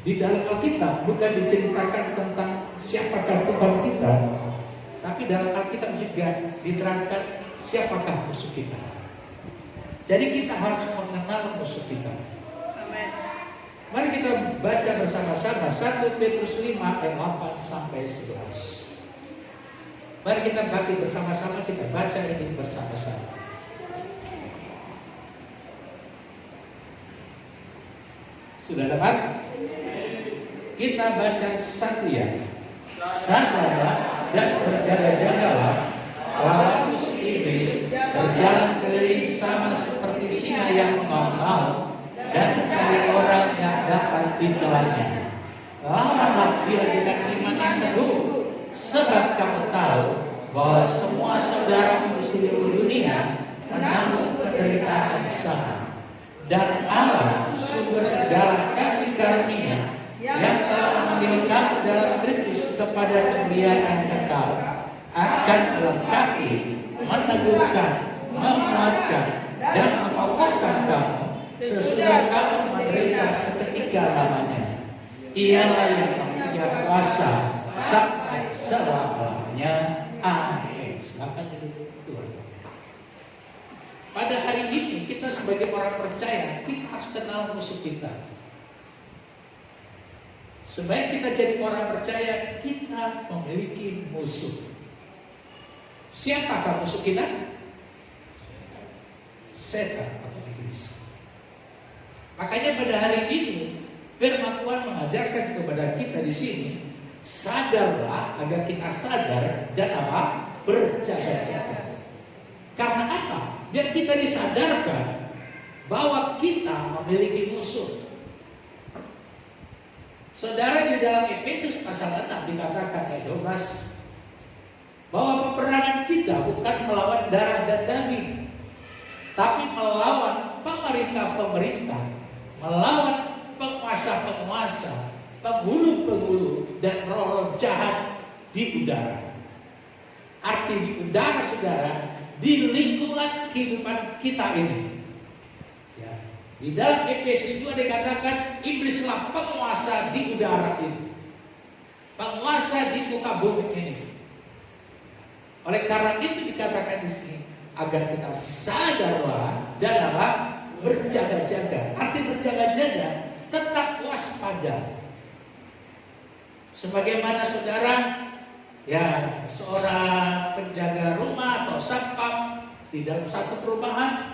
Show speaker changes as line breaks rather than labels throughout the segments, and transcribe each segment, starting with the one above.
Di dalam Alkitab bukan diceritakan tentang siapakah Tuhan kita, tapi dalam Alkitab juga diterangkan siapakah musuh kita. Jadi kita harus mengenal musuh kita.
Amen.
Mari kita baca bersama-sama 1 Petrus 5 ayat 8 sampai 11. Mari kita baca bersama-sama, kita baca ini bersama-sama. Sudah dapat? Kita baca satu ya. Sadarlah dan berjaga-jagalah, lawan musuh iblis berjalan keliling sama seperti singa yang mengaum dan mencari orang yang dapat ditelannya. Lawanlah dia dengan iman yang teguh, sebab kamu tahu bahwa semua saudaramu di seluruh dunia menanggung penderitaan sama. Dan Allah, sumber segala kasih karunia, yang telah memilih kamu dalam Kristus kepada kemuliaan kekal, akan melengkapi, meneguhkan, menguatkan, dan mengokohkan kamu sesudah kamu menderita seketika lamanya. Ialah yang punya kuasa sampai selama-lamanya. Amin. Silakan duduk Tuhan. Pada hari ini kita sebagai orang percaya, kita harus kenal musuh kita. Sebaik kita jadi orang percaya, kita memiliki musuh. Siapakah musuh kita? Setan atau iblis. Makanya pada hari ini firman Tuhan mengajarkan kepada kita di sini, sadarlah agar kita sadar dan apa? Berjaga-jaga. Karena apa? Biar kita disadarkan bahwa kita memiliki musuh. Saudara, di dalam Efesus pasal 6 dikatakan ayat 12 bahwa peperangan kita bukan melawan darah dan daging, tapi melawan pemerintah-pemerintah, melawan penguasa-penguasa, penghulu-penghulu, dan roh-roh jahat di udara. Arti di udara, saudara, di lingkungan kehidupan kita ini. Ya. Di dalam Efesus 2 dikatakan iblislah penguasa di udara ini, penguasa di muka bumi ini. Oleh karena itu dikatakan di sini agar kita sadarlah dan berjaga-jaga. Arti berjaga-jaga, tetap waspada. Sebagaimana saudara, ya seorang penjaga rumah atau satpam di dalam satu perumahan.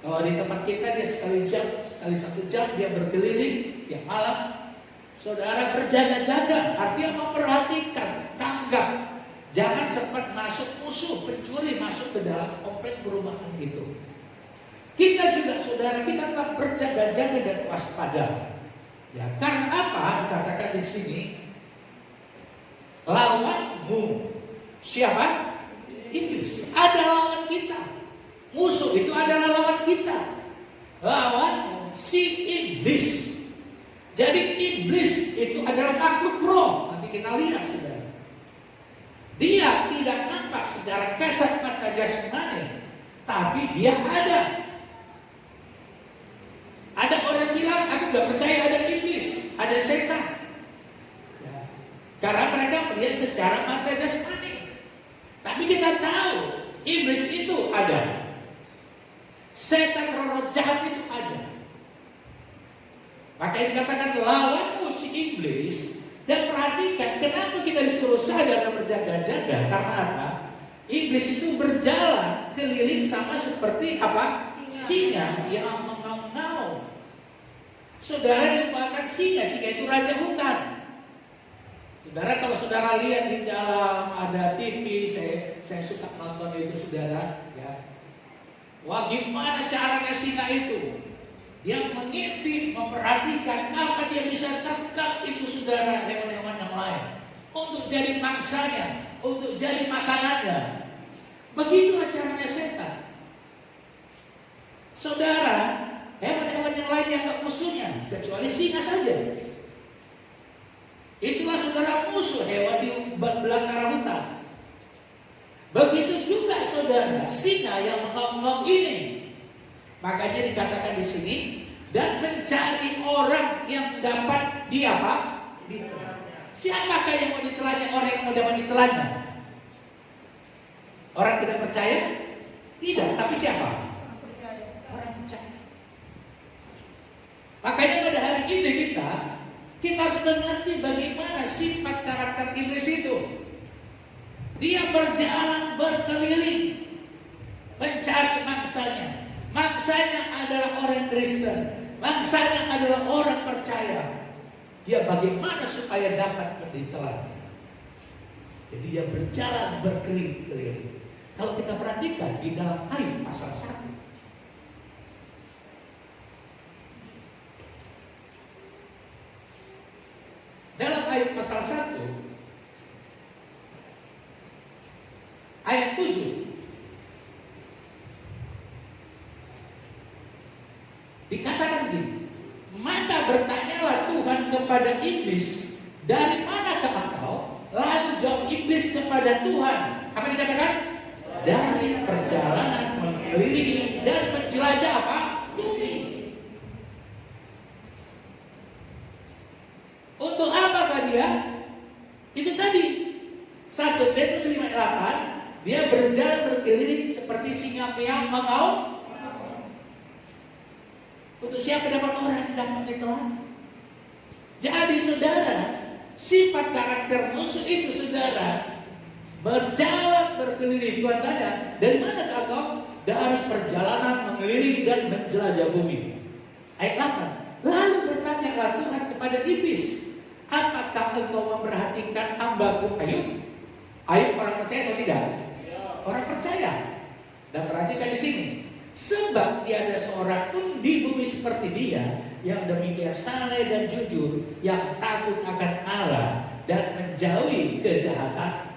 Kalau di tempat kita dia sekali 1 jam dia berkeliling tiap malam. Saudara berjaga-jaga, artinya memperhatikan, tanggap. Jangan sempat masuk musuh, pencuri masuk ke dalam komplek perumahan itu. Kita juga saudara, kita tetap berjaga-jaga dan waspada. Ya, karena apa? Dikatakan di sini lawanmu siapa? Iblis. Ada lawan kita. Musuh itu adalah lawan kita. Lawan si iblis. Jadi iblis itu adalah makhluk roh. Nanti kita lihat saudara. Dia tidak nampak secara kasat mata jasmani, tapi dia ada. Ada orang bilang, aku gak percaya ada iblis, ada setan. Ya. Karena mereka melihat secara mata jasmani. Tapi kita tahu iblis itu ada. Setan roh jahat itu ada. Maka dikatakan lawanmu si iblis. Dan perhatikan kenapa kita disuruh sadar dan berjaga-jaga. Karena apa? Iblis itu berjalan keliling sama seperti apa? Singa yang mengaum-ngaum. Saudara dilupakan singa itu raja hutan. Saudara kalau saudara lihat di dalam ada TV, saya suka nonton itu saudara. Ya. Wah gimana caranya singa itu? Dia mengintip, memperhatikan apa dia bisa tangkap itu saudara hewan-hewan yang lain. Untuk jadi mangsanya, untuk jadi makanannya. Begitulah caranya setan. Saudara, hewan-hewan yang lain yang tak musuhnya, kecuali singa saja. Itulah saudara musuh hewan di belantara hutan. Begitu juga saudara, singa yang mengaum-ngaum ini. Makanya dikatakan di sini dan mencari orang yang dapat ditelan. Siapakah yang mau ditelannya? Orang yang mau dapat ditelannya. Orang tidak percaya? Tidak, tapi siapa? Orang percaya. Makanya pada hari ini kita harus mengerti bagaimana sifat karakter iblis itu. Dia berjalan berkeliling mencari mangsanya. Mangsanya adalah orang Kristen. Mangsanya adalah orang percaya. Dia bagaimana supaya dapat ditelan. Jadi dia berjalan berkeliling-keliling. Kalau kita perhatikan di dalam Ayub pasal 1. Dalam Ayub pasal 1 ayat 7 dikatakan begini, maka bertanyalah Tuhan kepada iblis, dari manakah engkau? Lalu jawab iblis kepada Tuhan. Apa dikatakan? Dari perjalanan mengelilingi dan menjelajah apa? Bumi. Untuk apakah dia? Itu tadi 1 Petrus 5:8, dia berjalan berkeliling seperti singa yang mengaum. Untuk siapa dapat orang yang dapat ditelan? Jadi saudara, sifat karakter musuh itu saudara berjalan berkeliling. Tuhan tanya, dari mana kau? Dari perjalanan mengelilingi dan menjelajah bumi. Ayat 8. Lalu bertanyalah Tuhan kepada iblis, apakah engkau memperhatikan hambaku Ayub? Ayub orang percaya atau tidak? Orang percaya. Dan perhatikan di sini. Sebab tiada seorang pun di bumi seperti dia yang demikian saleh dan jujur, yang takut akan Allah dan menjauhi kejahatan.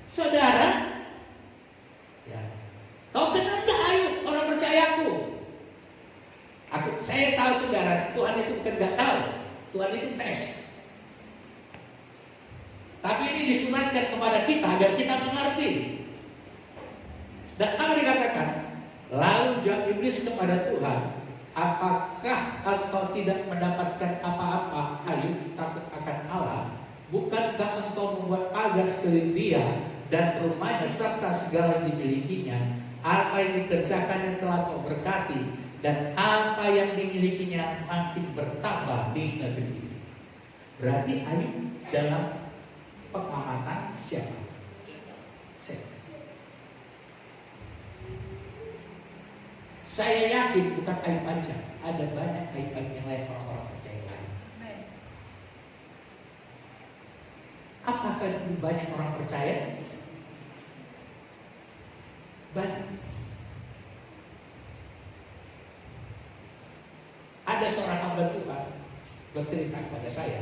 Saudara, ya, kau kenal tak Ayub orang percayaku? Saya tahu saudara, Tuhan itu bukan nggak tahu, Tuhan itu tes. Tapi ini disuratkan kepada kita agar kita mengerti. Dan apa dikatakan? Lalu jawab iblis kepada Tuhan, Apakah engkau tidak mendapatkan apa-apa? Ayub, takut akan Allah. Bukankah engkau membuat pagar sekeliling dia dan rumahnya serta segala yang dimilikinya? Apa yang dikerjakannya telah kau berkati, dan apa yang dimilikinya makin bertambah di negeri ini. Berarti Ayub dalam pengamatan siapa? Saya yakin bukan Ayub aja, ada banyak Ayub yang lain, orang-orang percaya lain. Apakah banyak orang percaya? Banyak. Ada seorang hamba Tuhan bercerita kepada saya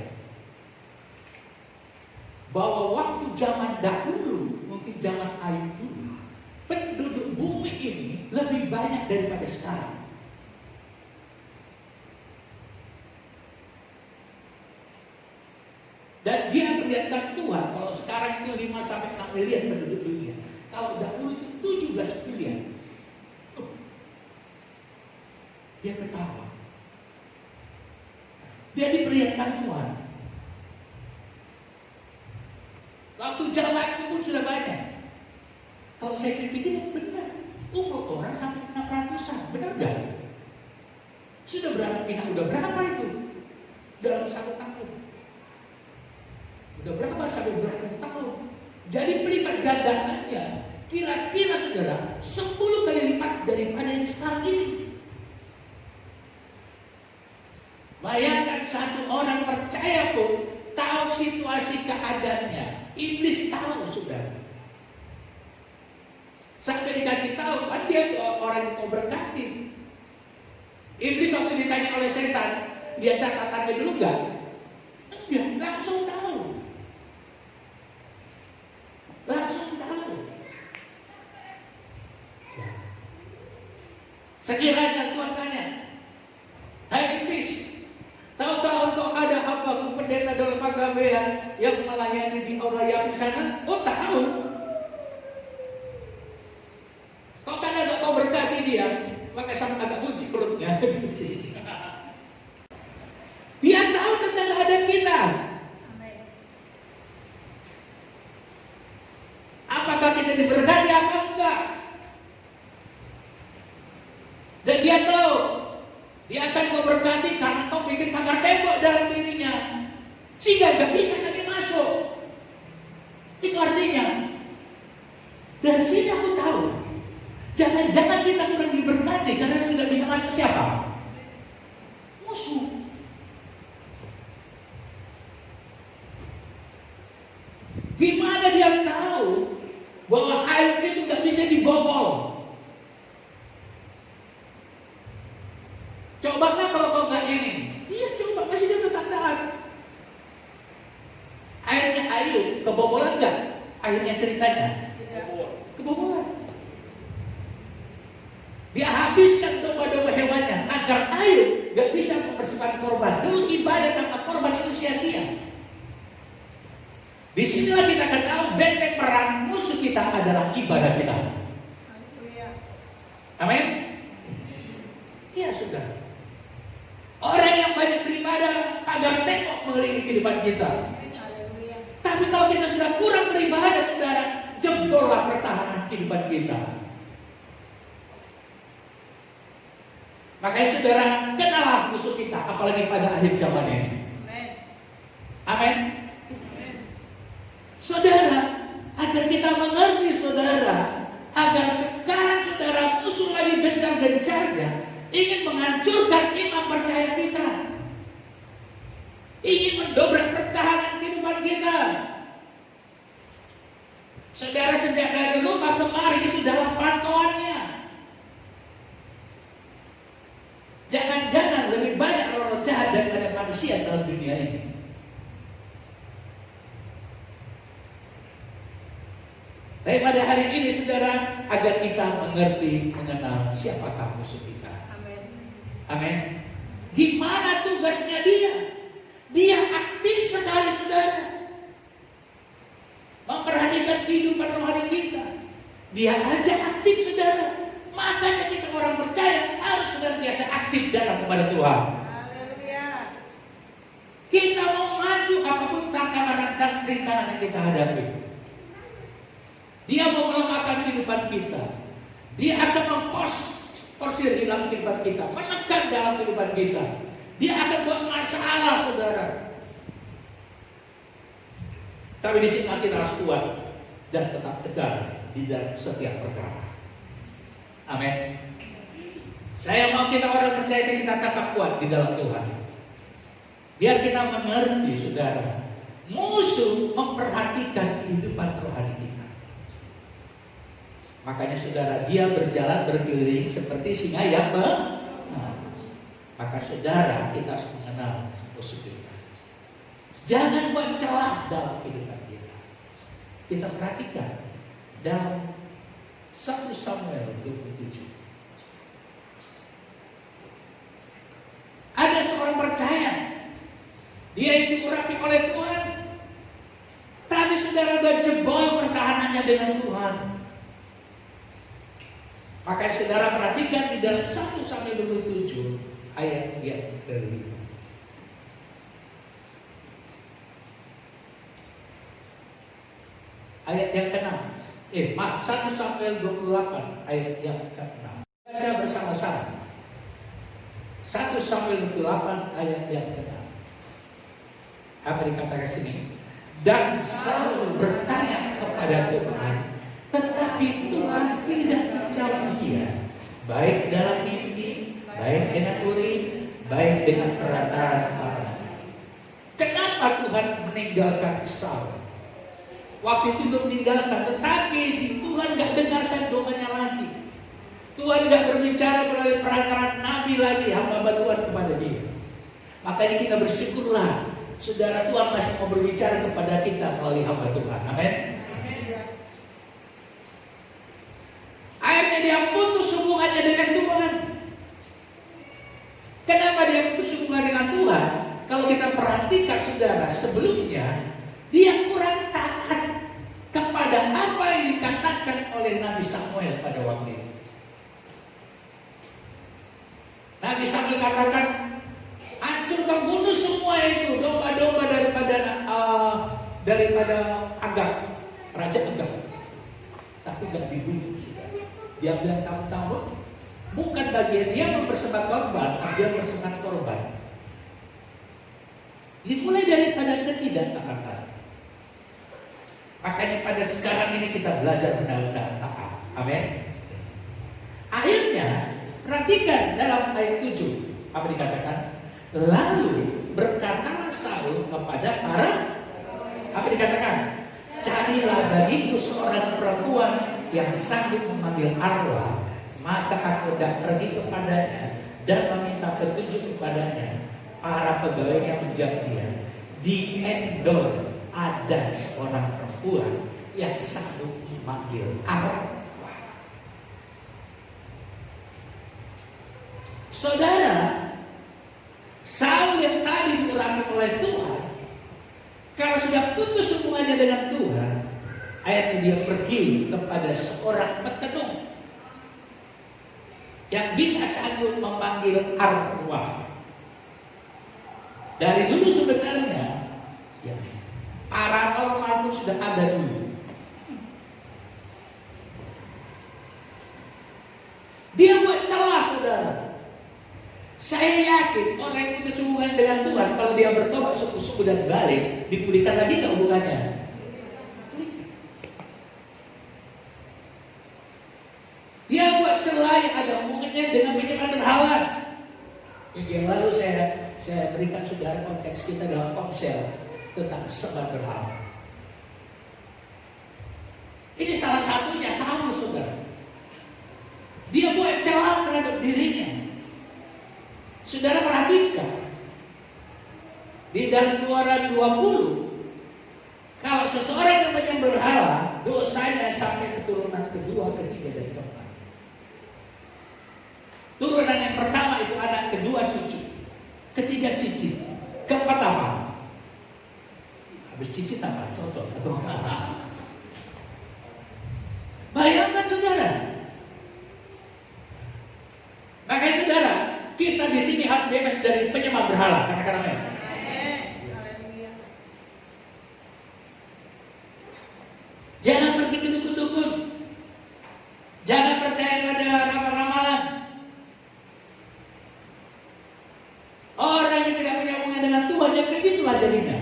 bahwa waktu zaman dahulu, mungkin zaman Ayub dulu, penduduk bumi ini lebih banyak daripada sekarang. Dan dia melihatkan Tuhan, kalau sekarang itu 5-6 miliar penduduk dunia, kalau dahulu itu 17 miliar. Dia ketawa. Dia diperlihatkan Tuhan. Waktu zaman itu pun sudah banyak. Kalau saya pikir benar, umur orang sampai 600-an, benar gak? Sudah berapa pihak? Udah berapa itu dalam 1 tahun? Udah berapa sampai berapa tahun? Jadi pelipat gandaannya kira-kira saudara 10 kali lipat daripada yang sekarang ini. Bayangkan satu orang percaya pun tahu situasi keadaannya. Iblis tahu saudara. Sampai dikasih tahu, kan dia orang yang kau berkati. Iblis waktu ditanya oleh setan, dia catatannya dulu enggak? Enggak, langsung tahu. Langsung tahu. Sekiranya Tuhan tanya, hai iblis, tahu-tahu kau ada hambaku pendeta dalam Magabean yang melayani di Oraya di sana? Oh tahu. Kau kan agak kau berkati dia, maka sampai agak kunci perutnya. Dia tahu tentang keadaan kita. Apakah kita diberkati apa enggak? Dan dia tahu dia akan kau berkati karena kau bikin pagar tembok dalam dirinya, sehingga nggak bisa lagi masuk. Itu artinya dari sini aku tahu, jangan-jangan kita kurang diberkati karena sudah bisa masuk siapa? Musuh. Gimana dia tahu bahwa Ayub itu nggak bisa dibobol? Cobalah kalau kau nggak ini. Iya coba, masih dia tetap taat. Akhirnya Ayub kebobolan nggak? Akhirnya ceritanya kebobolan. Dia habiskan domba-domba hewannya agar Ayub nggak bisa mempersembahkan korban. Dulu ibadah tanpa korban itu sia-sia. Disinilah kita akan tahu benteng perang musuh kita adalah ibadah kita. Amin. Iya sudah. Orang yang banyak beribadah agar tembok mengelilingi kehidupan kita. Tapi kalau kita sudah kurang beribadah, saudara, jebollah pertahanan kehidupan kita. Makanya saudara, kenalah musuh kita, apalagi pada akhir zaman ini. Amin. Saudara, agar kita mengerti saudara, agar sekarang saudara musuh lagi gencar-gencarnya ingin menghancurkan iman percaya kita, ingin mendobrak pertahanan kehidupan kita. Saudara, sejak dari rumah kemari itu dalam pantauannya. Jangan-jangan lebih banyak orang jahat daripada manusia dalam dunia ini. Tapi pada hari ini saudara, agar kita mengerti, mengenal siapakah musuh kita. Amin. Gimana tugasnya dia? Dia aktif sekali saudara, memperhatikan kehidupan rohani kita. Dia aja aktif saudara. Makanya kita orang percaya harus senantiasa aktif datang kepada Tuhan.
Haleluya.
Kita mau maju apapun tantangan rintangan yang kita hadapi. Dia mau melemahkan kehidupan kita. Dia akan memporsir di dalam kehidupan kita, menekan dalam kehidupan kita. Dia akan buat masalah, saudara. Tapi di sini kita harus kuat dan tetap tegar di dalam setiap perkara. Amin. Saya mau kita orang percaya kita tetap kuat di dalam Tuhan. Biar kita mengerti, saudara, musuh memperhatikan kehidupan rohani kita. Makanya saudara, dia berjalan berkeliling seperti singa yang maka saudara, kita harus mengenal musuh kita. Jangan buat celah dalam kehidupan kita. Kita perhatikan dalam 1 Samuel 27. Ada seorang percaya, dia yang diurapi oleh Tuhan, tapi saudara sudah jebol pertahanannya dengan Tuhan. Makanya saudara perhatikan di dalam 1 Samuel 27 ayat yang ke-5. Ayat yang ke-6. 1 Samuel 28 ayat yang ke-6. Baca bersama-sama. 1 Samuel 28 ayat yang ke-6. Apa dikatakan sini? Dan Saul bertanya kepada Tuhan, tetapi Tuhan tidak menjawab dia, baik dalam mimpi, baik dengan uring, baik dengan perkataan Allah. Kenapa Tuhan meninggalkan Saul? Waktu itu belum meninggalkan, tetapi Tuhan gak dengarkan doanya lagi. Tuhan gak berbicara melalui perantara nabi lagi, hamba Tuhan kepada dia. Makanya kita bersyukurlah, saudara, Tuhan masih mau berbicara kepada kita melalui hamba Tuhan. Amin. Akhirnya dia putus hubungannya dengan Tuhan. Kenapa dia putus hubungan dengan Tuhan? Kalau kita perhatikan, saudara, sebelumnya dia kurang taat kepada apa yang dikatakan oleh Nabi Samuel pada waktu itu. Nabi Samuel katakan, hancurkan, bunuh semua itu domba-domba daripada Agag, Raja Agag. Tapi tidak dibunuh. Dia bilang tahu-tahu bukan bagian dia mempersembahkan korban, tapi dia mempersembahkan korban. Dimulai daripada ketidaktaatan. Makanya pada sekarang ini kita belajar benar-benar taat. Amin. Akhirnya perhatikan dalam ayat 7 apa dikatakan? Lalu berkatalah Saul kepada para, apa dikatakan? Carilah bagiku seorang perempuan yang sanggup memanggil arwah, maka aku hendak pergi kepadanya dan meminta petunjuk kepadanya. Para pegawainya menjawab dia, di Endor ada seorang perempuan yang sanggup memanggil arwah. Saudara, Saul yang tadi diurapi oleh Tuhan, kalau sudah putus hubungannya dengan Tuhan, akhirnya dia pergi kepada seorang petenung yang bisa sanggup memanggil arwah. Dari dulu sebenarnya, ya, paranormal itu sudah ada dulu. Dia buat celah, saudara. Saya yakin orang yang putus hubungan dengan Tuhan, kalau dia bertobat sungguh-sungguh dan balik, dipulihkan lagi nggak hubungannya? Dia buat celah yang ada hubungannya dengan penyembahan berhala. Minggu yang lalu saya berikan saudara konteks kita dalam konsel tentang sembah berhala. Ini salah satunya sama, saudara. Dia buat celah terhadap dirinya. Saudara perhatikan di dalam Keluaran 20, kalau seseorang yang menyembah berhala, dosanya sampai keturunan kedua, ketiga, dan keempat. Turunan yang pertama itu anak, kedua cucu, ketiga cicit, keempat apa? Habis cicit apa? Cocok atau apa? Bayangkan, saudara. Makanya saudara, merasa bebas dari penyembah berhala. Katakan amin. Jangan pergi ke dukun-dukun. Jangan percaya pada ramalan-ramalan. Orang yang tidak punya hubungan dengan Tuhan, yang kesitulah jadinya.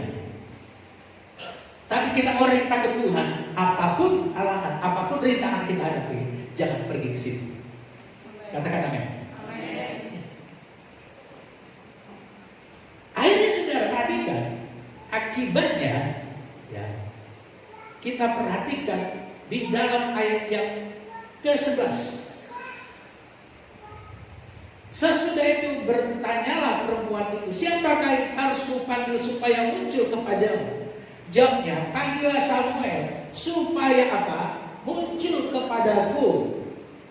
Tapi kita orang yang takut Tuhan, apapun halangan, apapun rintangan kita hadapi, jangan pergi ke situ. Katakan amin. Akhirnya saudara perhatikan akibatnya, ya, kita perhatikan di dalam ayat yang ke-11. Sesudah itu bertanyalah perempuan itu, siapakah yang harus kupanggil supaya muncul kepadamu? Jawabnya, panggillah Samuel supaya apa? Muncul kepadaku.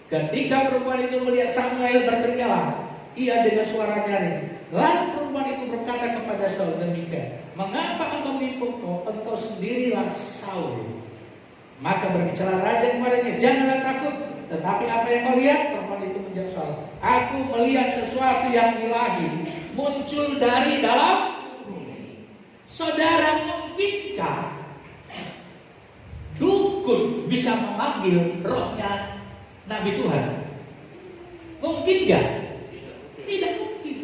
Ketika perempuan itu melihat Samuel berteriak, ia dengan suara nyaring. Lalu perempuan itu berkata kepada Saul demikian, mengapa engkau menipuku? Engkau sendirilah Saul. Maka berbicara raja kepadanya, janganlah takut. Tetapi apa yang kau lihat? Perempuan itu menjawab Saul, aku melihat sesuatu yang ilahi muncul dari dalam bumi. Saudara, mungkinkah dukun bisa memanggil rohnya Nabi Tuhan? Mungkin gak? Tidak mungkin.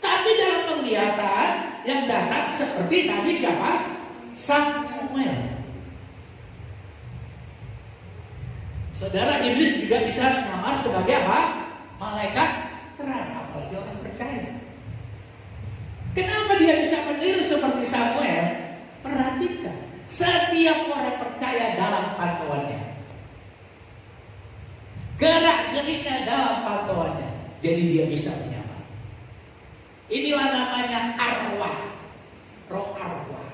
Tapi dalam penglihatan yang datang seperti tadi siapa? Samuel. Saudara, iblis juga bisa menyamar sebagai apa? Malaikat terang, apalagi orang percaya. Kenapa dia bisa meniru seperti Samuel? Perhatikan, setiap orang percaya dalam pantauannya, gerak-geriknya dalam pantauannya, jadi dia bisa menyamar. Inilah namanya arwah, roh arwah.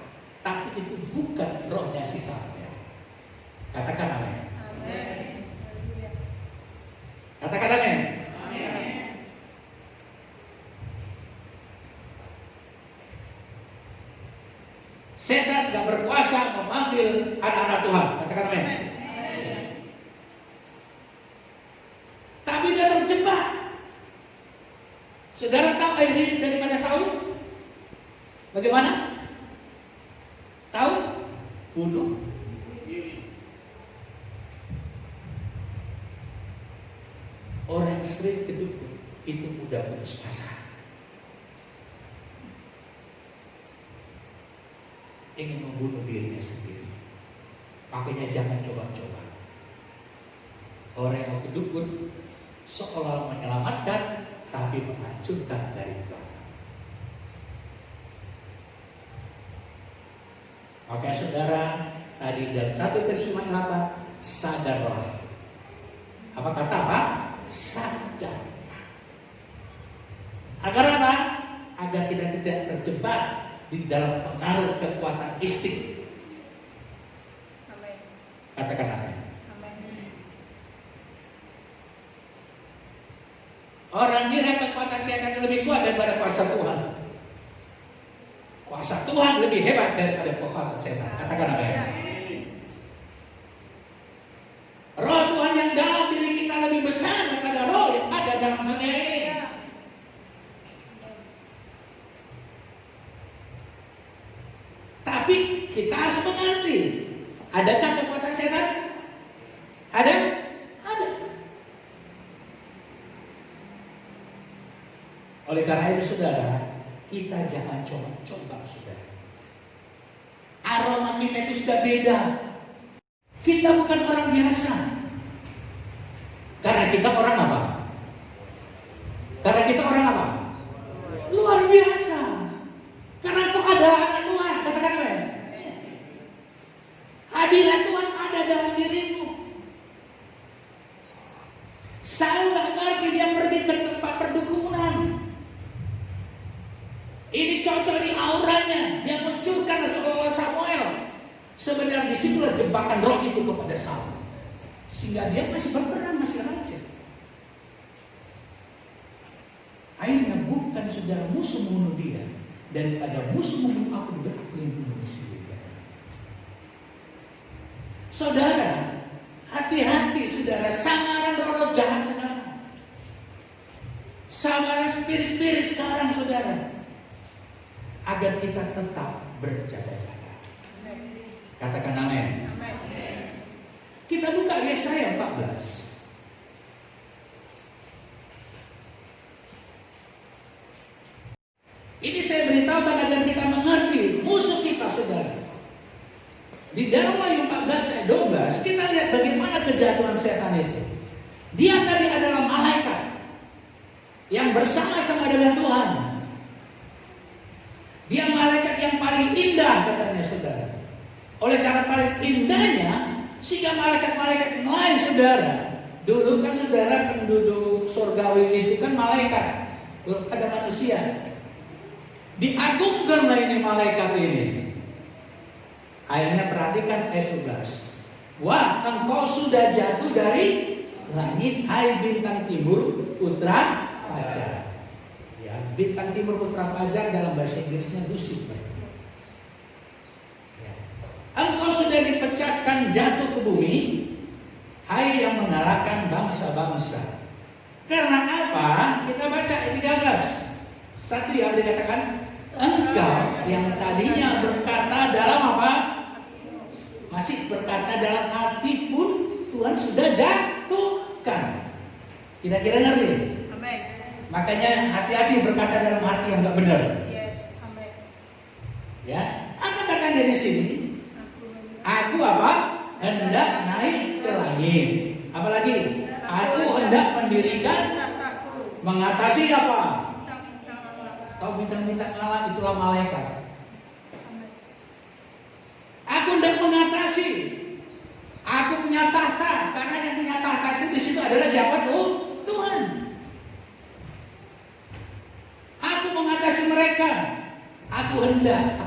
Tapi itu bukan rohnya si Samuel. Katakan amin. Katakan amin. Setan gak berkuasa memanggil anak-anak Tuhan. Katakan amin. Tapi dia terjebak. Saudara tahu akhir hidup daripada Saul? Bagaimana? Tahu? Bunuh. Orang sering kedukun itu udah putus asa, ingin membunuh dirinya sendiri. Makanya jangan coba-coba. Orang yang kedukun seolah menyelamatkan, tapi menghancurkan dari belakang. Maka saudara, tadi dalam 1 Korintus 8, sadarlah. Apa kata apa? Sadar. Agar apa? Agar kita tidak terjebak di dalam pengaruh kekuatan istik. Katakan amin. Orang kira kekuatan setan lebih kuat daripada kuasa Tuhan. Kuasa Tuhan lebih hebat daripada kekuatan setan. Katakan amin. Roh Tuhan yang dalam diri kita lebih besar daripada roh yang ada dalam dunia ini. Tapi kita harus mengerti, adakah kekuatan setan? Ada? Ada. Oleh karena itu saudara, kita jangan coba-coba saudara. Aroma kita itu sudah beda. Kita bukan orang biasa. Karena kita orang apa? Karena kita orang apa? Luar biasa. Karena kau adalah anak Tuhan. Katakan amin. Hadirat Tuhan ada dalam dirimu. Saul gak ngerti, dia pergi ke tempat perdukunan. Ini cocok di auranya. Dia munculkan seolah Samuel. Sebenarnya disitulah jebakan roh itu kepada Saul, sehingga dia masih berperang, masih raja. Akhirnya bukan saudara musuh membunuh dia, daripada musuh membunuh aku juga aku yang bunuh sendiri. Saudara, hati-hati saudara, samaran roh jahat sekarang. Sabar spirit sekarang saudara. Agar kita tetap berjaga-jaga. Katakan amin. Kita buka Yesaya 14. Ini saya beritahukan agar kita mengerti musuh kita saudara. Di dalam Wahyu 14 ayat 12 kita lihat bagaimana kejatuhan setan itu. Dia tadi adalah malaikat yang bersama-sama dengan Tuhan. Dia malaikat yang paling indah katanya saudara. Oleh karena paling indahnya, sehingga malaikat-malaikat lain saudara. Dulu kan saudara penduduk surgawi itu kan malaikat, belum ada manusia. Diagungkanlah ini malaikat ini. Akhirnya perhatikan ayat 12. Wah, engkau sudah jatuh dari langit, hai bintang timur, putra fajar. Ya, bintang timur putra fajar dalam bahasa Inggrisnya Lucifer. Ya. Engkau sudah dipecatkan jatuh ke bumi, hai yang mengalahkan bangsa-bangsa. Karena apa? Kita baca ayat 13. Satu yang dikatakan, engkau yang tadinya berkata dalam apa? Masih berkata dalam hati pun Tuhan sudah jatuhkan. Kira-kira ngerti? Amin. Makanya hati-hati berkata dalam hati yang gak benar. Yes. Amin. Ya, apa katanya di sini? Aku apa? Hendak naik ke langit. Apalagi? Aku hendak mendirikan, mengatasi apa? Tahu bintang-bintang Allah itulah malaikat. Aku hendak mengatasi. Aku punya tahta. Karena yang punya tahta itu di situ adalah siapa tuh? Tuhan. Aku mengatasi mereka. Aku hendak.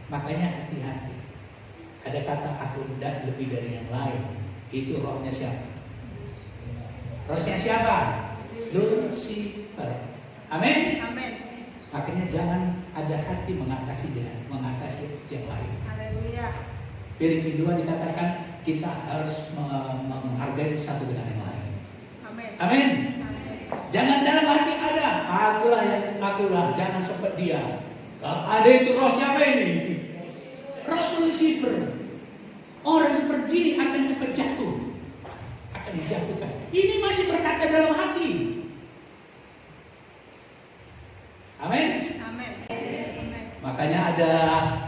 Makanya hati-hati. Ada kata aku hendak lebih dari yang lain. Itu rohnya siapa? Rohnya siapa? Lucifer. Amin. Amin. Makanya jangan ada hati mengatasi yang lain. Haleluya. Filipi 2 dikatakan kita harus menghargai satu dengan yang lain. Amin. Amin. Jangan dalam hati ada akulah, jangan seperti dia. Kalau ada itu roh siapa ini? Roh Lucifer. Orang seperti ini akan cepat jatuh, akan dijatuhkan. Ini masih berkata dalam hati. Amin. Amin. Makanya ada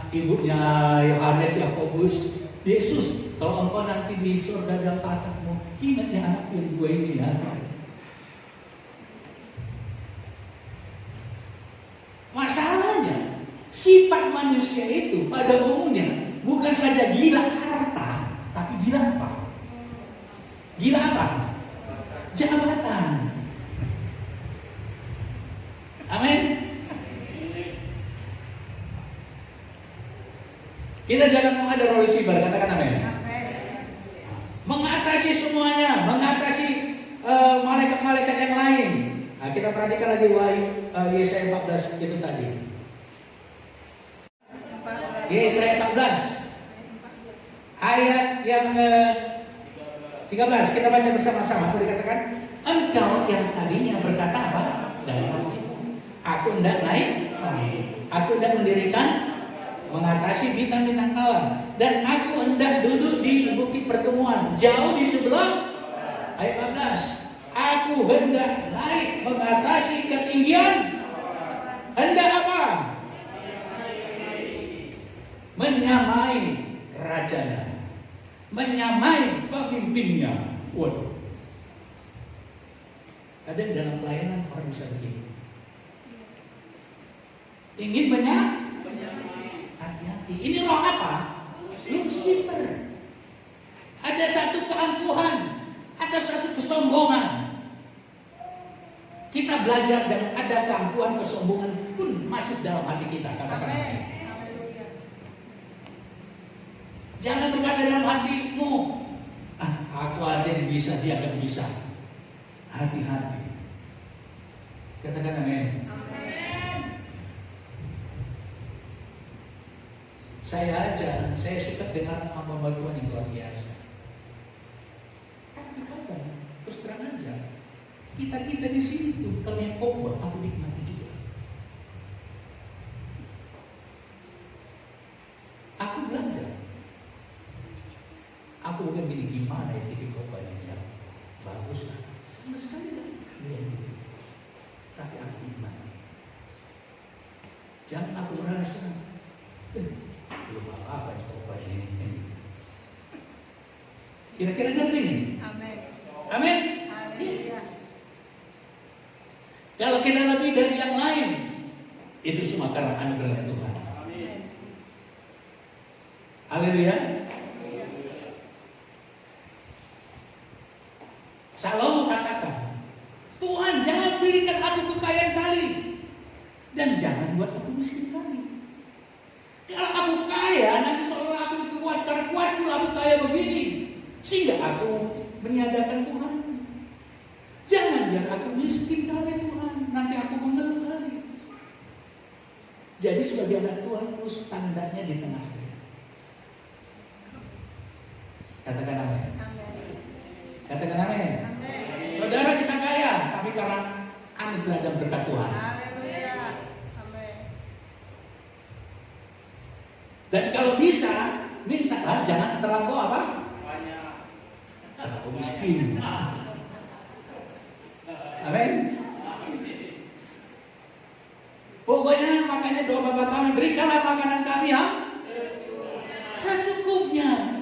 ibunya Yohanes Yakobus, Yesus, kalau engkau nanti di surga dan tahtamu, ingat ya anakku yang dua ini ya. Masalahnya sifat manusia itu pada umumnya bukan saja gila harta, tapi gila apa? Gila apa? Jabatan. Amin. Kita jangan mau ada roh Lucifer, katakan amin. Mengatasi semuanya, mengatasi malaikat-malaikat yang lain. Nah, kita perhatikan lagi Yesaya 14 itu tadi. Yesaya 14 ayat yang 13 kita baca bersama-sama. Aku dikatakan, engkau yang tadinya berkata apa? Dalam hatimu, aku hendak naik, aku hendak mendirikan, mengatasi bintang-bintang Allah, dan aku hendak duduk di bukit pertemuan jauh di sebelah. Ayat 14, aku hendak naik mengatasi ketinggian. Hendak apa? Menyamai rajanya, menyamai pemimpinnya. Waduh. Kadang dalam pelayanan orang bisa begini. Ingin banyak? Hati-hati. Ini roh apa? Lucifer. Ada satu keangkuhan, ada satu kesombongan. Kita belajar jangan ada keangkuhan, kesombongan pun masuk dalam hati kita. Katakan amin. Jangan berkata dalam hatimu, aku aja yang bisa, dia nggak bisa. Hati-hati. Katakan amin. Saya suka dengar hamba Tuhan yang luar biasa. Kan berkata, terus terang aja, kita di sini tuh kalau yang khotbah aku nikmati juga. Aku belajar. Aku bukan gini gimana ya titik khotbahnya jauh. Bagus lah. Sama sekali lah. Tapi aku nikmati. Jangan aku merasa belum apa-apa khotbah ini. Kira-kira ngerti nih? Amin. Amin. Iya. Kalau kita lebih dari yang lain, itu semua karena anugerah Tuhan. Amin. Haleluya. Salomo katakan, Tuhan jangan berikan aku kekayaan kali dan jangan buat aku miskin kali. Kalau aku kaya, nanti seolah aku kuat, karena kuat pula aku kaya begini, sehingga aku meniadakan Tuhan. Jangan biar aku miskin kali Tuhan, nanti aku mengeluh kali. Jadi sebagai anak Tuhan perlu standarnya di tengah saya. Katakan amin. Katakan amin. Saudara bisa kaya, tapi karena anugerah dan berkat Tuhan. Dan kalau bisa, mintalah jangan terlampau apa? Terlampau miskin. Amin. Pokoknya makanya doa Bapa kami, berikanlah makanan kami yang secukupnya.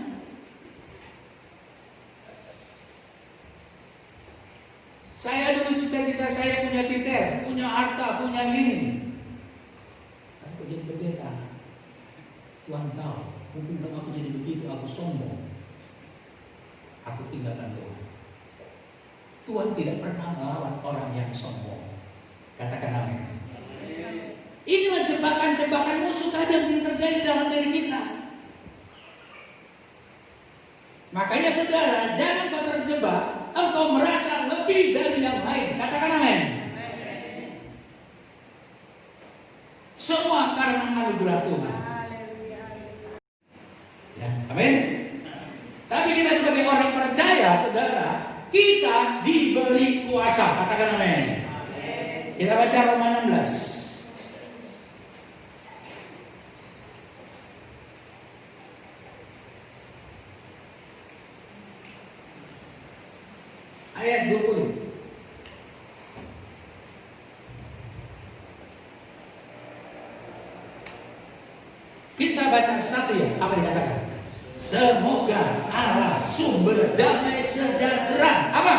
Saya dulu cita-cita saya punya titel, punya harta, punya ini. Aku jadi pendeta. Tuhan tahu, mungkin kalau aku jadi begitu, aku sombong. Aku tinggalkan Tuhan. Tuhan tidak pernah melawan orang yang sombong. Katakan amin. Inilah jebakan-jebakan musuh kadang yang terjadi dalam diri kita. Makanya saudara, jangan kau terjebak, engkau merasa lebih dari yang lain. Katakan amin. Semua karena anugerah Tuhan. Ya, amin. Tapi kita sebagai orang percaya, saudara, kita diberi kuasa. Katakan amin. Kita baca Roma 16. Ayat 20. Kita baca satu ya, apa dikatakan? Semoga Allah sumber damai sejahtera apa?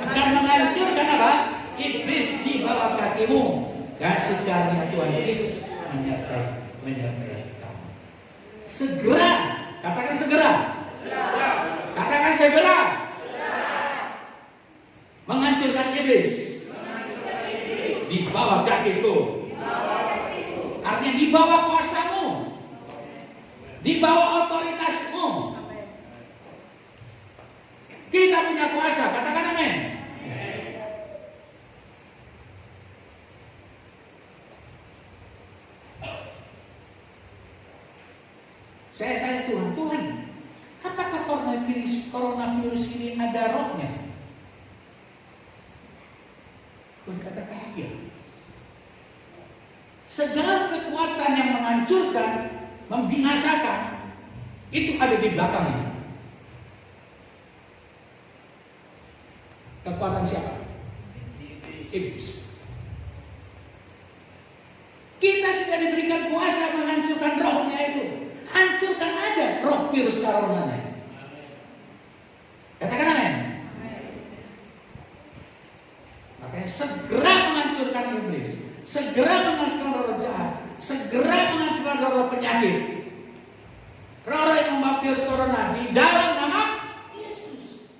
Akan menghancurkan apa? Iblis di bawah kakimu. Kasih karunia Tuhan itu menyertai kamu. Segera, katakan segera. Katakan segera. Menghancurkan iblis di bawah kakiku. Artinya di bawah kuasamu, di bawah otoritasmu. Kita punya kuasa, katakan amin. Saya tanya Tuhan, apakah coronavirus ini ada rohnya? Tuhan katakan iya. Segala kekuatan yang menghancurkan, membinasakan, itu ada di belakangnya. Kekuatan siapa? Iblis. Kita sudah diberikan kuasa menghancurkan rohnya itu. Hancurkan aja roh virus coronanya. Katakan amin. Makanya segera menghancurkan iblis, segera menghancurkan roh jahat, segera menghancurkan roh penyakit, roh yang membawa virus corona di dalam nama Yesus.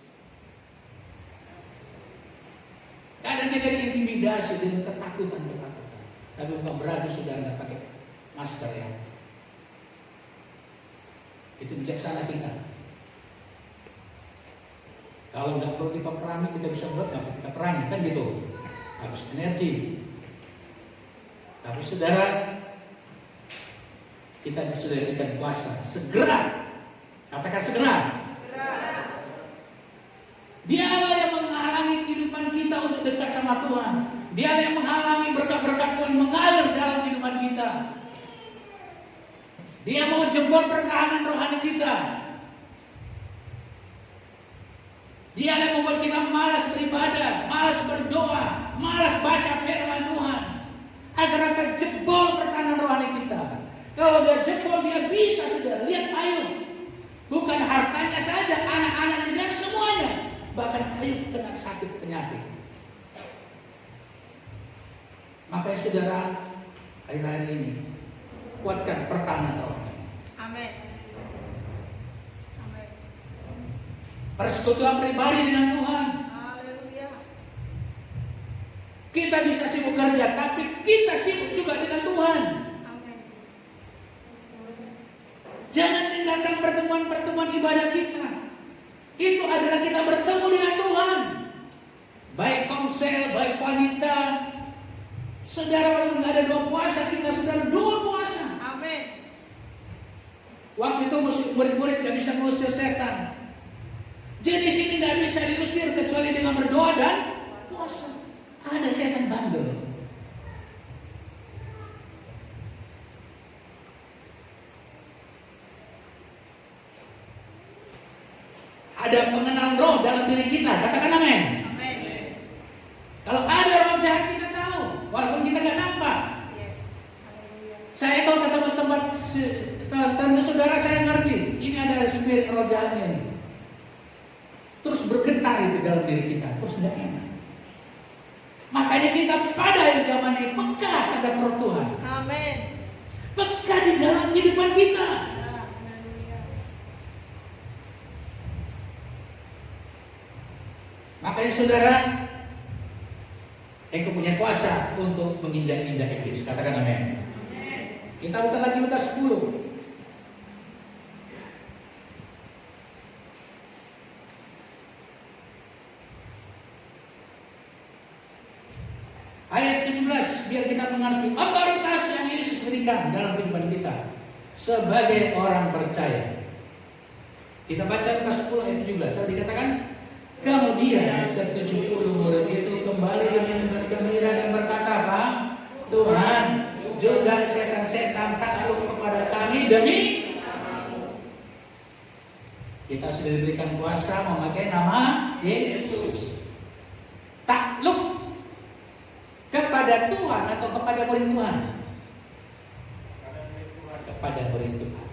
Kadang kita diintimidasi dengan ketakutan. Tapi bukan berarti saudara nggak pakai masker ya. Itu bijaksana kita. Kalau nggak perlu diperangi, kita bisa buat nggak kita perangi kan gitu. Harus energi. Tapi saudara, kita sudah diberikan kuasa. Segera, katakan segera. Dia Allah yang menghalangi kehidupan sama Tuhan. Dia yang menghalangi berkat-berkat Tuhan mengalir dalam kehidupan kita. Dia mau jebol pertahanan rohani kita. Dia yang membuat kita malas beribadah, malas berdoa, malas baca firman Tuhan. Agar akan jebol pertahanan rohani kita. Kalau dia jebol, dia bisa sudah lihat Ayub. Bukan hartanya saja, anak-anaknya dan semuanya. Bahkan Ayub kena sakit penyakit. Makanya saudara, hari-hari ini kuatkan pertahanan rohani.
Amin. Amin.
Persekutuan pribadi dengan Tuhan.
Haleluya.
Kita bisa sibuk kerja, tapi kita sibuk juga dengan Tuhan.
Amin.
Jangan tinggalkan pertemuan-pertemuan ibadah kita. Itu adalah kita bertemu dengan Tuhan. Baik komsel, baik wanita. Saudara, walaupun nggak ada 2 puasa, kita sudah 2 puasa.
Amin.
Waktu itu murid-murid nggak bisa mengusir setan. Jadi sini nggak bisa diusir kecuali dengan berdoa dan puasa. Ada setan bandel. Ada pengenalan roh dalam diri kita. Katakan amin.
Amin.
Kalau ada roh jahat kita tahu, walaupun kita nggak nampak.
Yes. Haleluya.
Saya tahu ke tempat-tempat teman saudara, saya ngerti. Ini ada spirit roh jahatnya nih. Terus bergetar itu dalam diri kita, terus nggak enak. Makanya kita pada akhir zaman ini peka terhadap roh Tuhan.
Amin.
Peka di dalam kehidupan kita.
Haleluya.
Makanya saudara, engkau punya kuasa untuk menginjak-injak iblis. Katakan amin. Kita buka lagi Lukas 10. Ayat 17, biar kita mengerti otoritas yang Yesus berikan dalam kehidupan kita sebagai orang percaya. Kita baca Lukas 10 ayat 17. Saya dikatakan, kemudian ke-70 murid itu kembali dengan bergembira dan berkata apa? Tuhan, juga setan-setan takluk kepada kami demi kita sudah diberikan kuasa memakai nama Yesus. Takluk kepada Tuhan atau kepada murid Tuhan? Kepada murid Tuhan.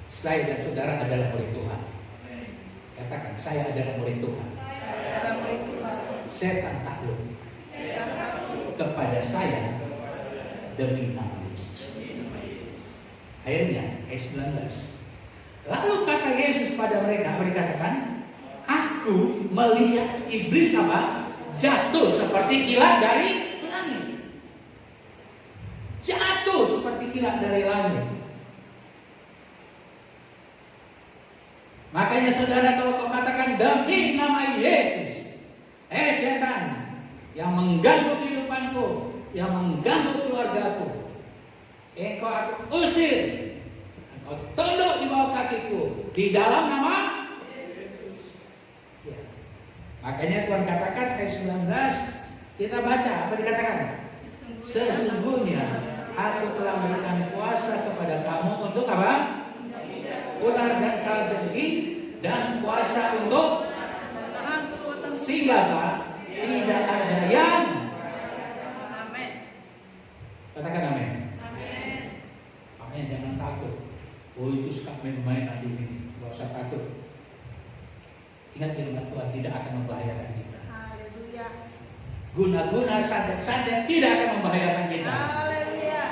Saya dan saudara adalah murid Tuhan. Katakan, saya adalah murid Tuhan. Setan takluk kepada saya demi nama Yesus. Akhirnya ayat 19. Lalu kata Yesus pada mereka, katakan, aku melihat iblis apa? Jatuh seperti kilat dari langit. Jatuh seperti kilat dari langit. Makanya saudara, kalau kau katakan demi nama Yesus, setan yang mengganggu kehidupanku, yang mengganggu keluargaku, engkau aku usir, engkau tunduk di bawah kakiku di dalam nama Yesus. Ya. Makanya Tuhan katakan ayat 19, kita baca apa dikatakan? Sesungguhnya aku telah memberikan kuasa kepada kamu untuk apa? Ular dan kalajengking, dan kuasa untuk sehingga tidak ada yang.
Amin.
Katakan amin.
Amin.
Makanya jangan takut. Oh, itu suka main-main nanti ini, gak usah takut. Ingat, firman Tuhan tidak akan membahayakan kita.
Haleluya.
Guna-guna santet-santet tidak akan membahayakan kita.
Haleluya.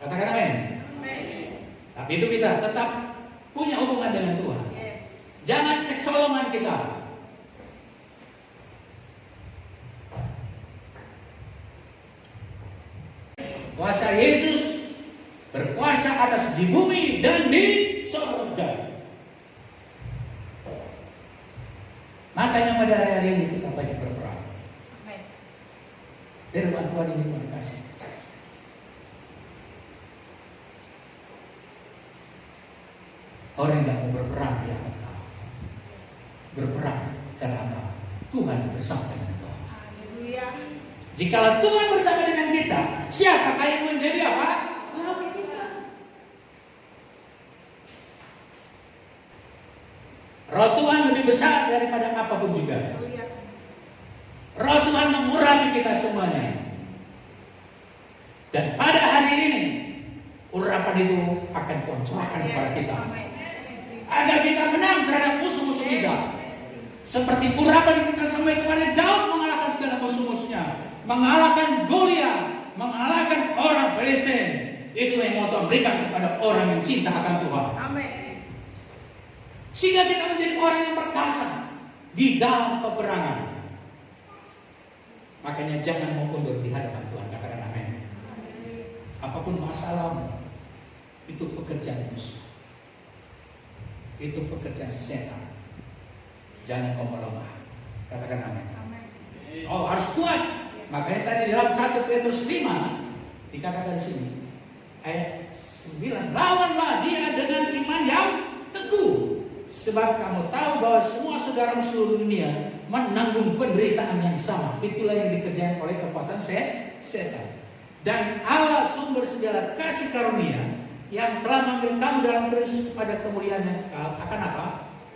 Katakan amin. Tapi itu kita tetap punya hubungan dengan Tuhan.
Yes.
Jangan kecolongan kita. Kuasa Yesus berkuasa atas di bumi dan di surga. Makanya pada hari-hari ini kita banyak berperang.
Amin.
Firman Tuhan ini Tuhan kasih. Orang yang tidak mau berperang, dia akan kalah. Berperang Tuhan bersama dengan kita.
Haleluya.
Jikalau Tuhan bersama dengan kita, siapakah yang menjadi apa? Lawan kita. Roh Tuhan lebih besar daripada apapun juga.
Haleluya.
Roh Tuhan mengurapi kita semuanya. Dan pada hari ini, urapan itu akan Tuhan curahkan kepada kita.
Amin.
Agar kita menang terhadap musuh-musuh kita. Seperti urapan kita sampai kepada Daud mengalahkan segala musuh-musuhnya. Mengalahkan Goliat, mengalahkan orang Filistin. Itu yang mau Tuhan berikan kepada orang yang cinta akan Tuhan.
Amin.
Sehingga kita menjadi orang yang perkasa di dalam peperangan. Makanya jangan mau mundur di hadapan Tuhan. Katakan amin. Apapun masalahmu, itu pekerjaan musuh. Itu pekerjaan setan. Jangan kau melemah. Katakan amin. Oh, harus kuat. Makanya tadi dalam 1 Petrus 5 dikatakan di sini ayat 9, lawanlah dia dengan iman yang teguh, sebab kamu tahu bahwa semua saudaramu seluruh dunia menanggung penderitaan yang sama. Itulah yang dikerjakan oleh kekuatan setan. Dan Allah sumber segala kasih karunia yang telah mengambil kamu dalam Kristus kepada kemuliaan yang akan apa?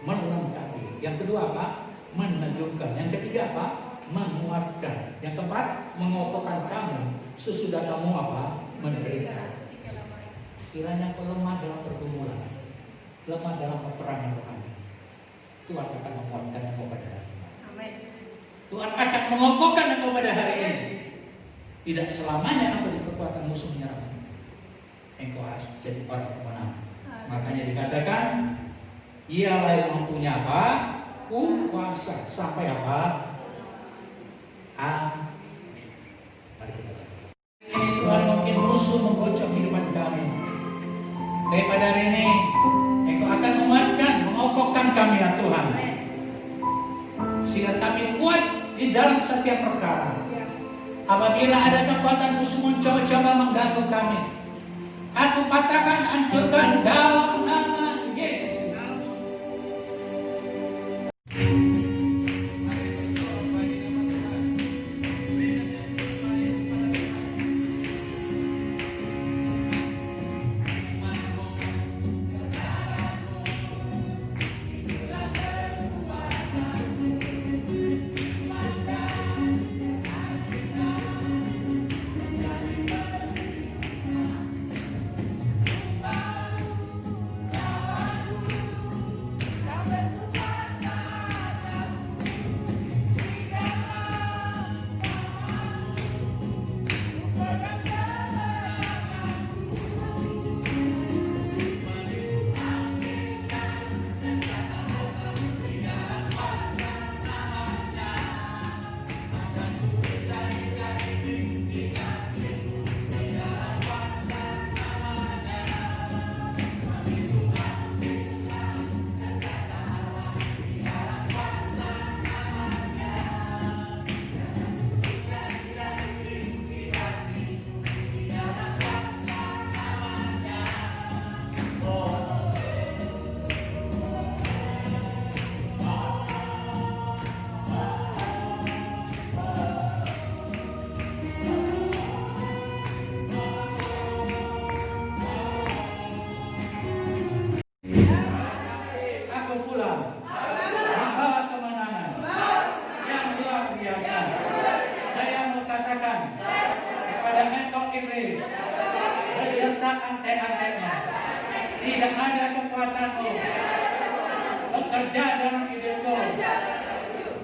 Melengkapi. Yang kedua apa? Meneguhkan. Yang ketiga apa? Menguatkan. Yang keempat, mengokohkan kamu sesudah kamu apa? Menderita. Sekiranya kau lemah dalam pergumulan, lemah dalam peperangan rohani, Tuhan akan menguatkan engkau pada hari ini.
Amin.
Tuhan akan mengokohkan engkau pada hari ini. Tidak selamanya engkau di kekuatan musuh menyerang. Engkau harus jadi orang pemenang. Makanya dikatakan, ialah yang mempunyai apa? Kuasa sampai apa? Amin. Mari kita berdoa. Ini Tuhan mungkin musuh menggocok kehidupan kami. Tapi pada hari ini, Engkau akan menguatkan, mengokohkan kami ya Tuhan. Sehingga kami kuat di dalam setiap perkara. Apabila ada kekuatan musuh mencoba-coba mengganggu kami, aku patahkan, hancurkan dalam nama Yesus. Tidak ada kekuatanmu bekerja dalam hidupku,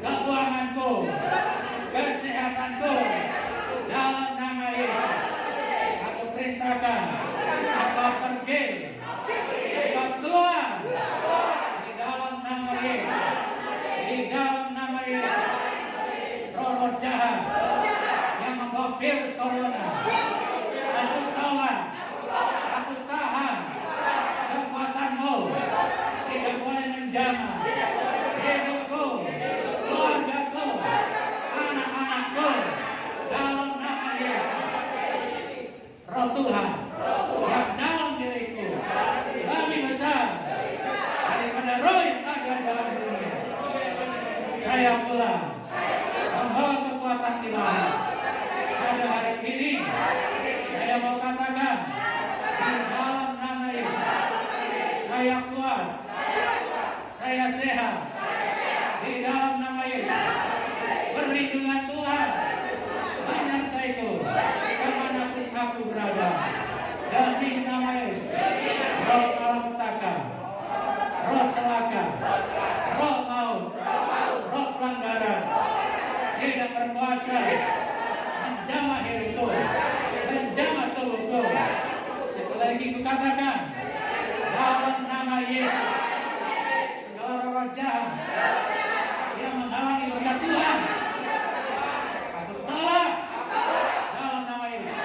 keuanganku, kesehatanku. Dalam nama Yesus, aku perintahkan engkau pergi, engkau keluar di dalam nama Yesus, di dalam nama Yesus. Roh jahat yang membawa virus corona, aku tolak, aku tahan. Kekuatanmu tidak boleh menjamah hidupku, keluargaku, anak-anakku. Dalam nama Yesus, Roh Tuhan yang dalam diriku lebih besar daripada roh yang ada dalam dunia. Saya pulang membawa kekuatan ilahi. Pada hari ini saya mau katakan di dalam nama Yesus, saya kuat, saya sehat. Di dalam nama Yesus, perlindungan Tuhan menyertaiku kemanapun aku berada. Demi nama Yesus, roh malapetaka, roh celaka, roh maut, roh pelanggaran tidak berkuasa menjamah hidupku, menjamah tubuhku. Sekali lagi kukatakan, dalam nama Yesus, segala roh jahat yang menghalangi berkat Tuhan, aku tolak dalam nama Yesus.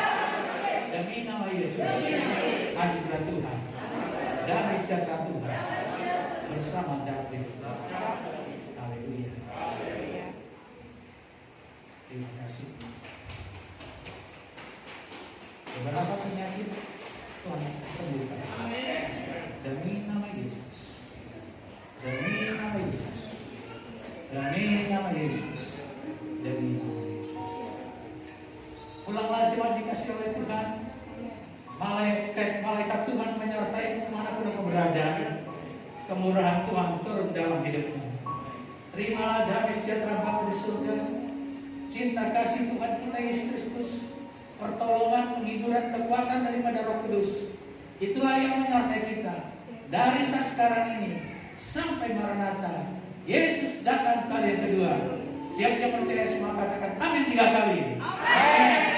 Demi nama Yesus, anugerah Tuhan, damai sejahtera Tuhan bersama David. Haleluya. Terima kasih. Beberapa penyakit Tuhan sembuhkan. Demi nama Yesus. Demi nama Yesus. Demi nama Yesus. Demi nama Yesus. Pulanglah jemaat dikasih oleh Tuhan. Malaikat Tuhan menyertai kemanapun engkau berada. Kemurahan Tuhan turun dalam hidupmu. Terimalah damai sejahtera Bapa di surga. Cinta kasih Tuhan kita Yesus Kristus. Pertolongan, penghiburan, kekuatan daripada Roh Kudus. Itulah yang menyertai kita. Dari saat sekarang ini sampai Maranatha. Yesus datang kali yang kedua. Siap yang percaya semua katakan amin 3 kali. Amin.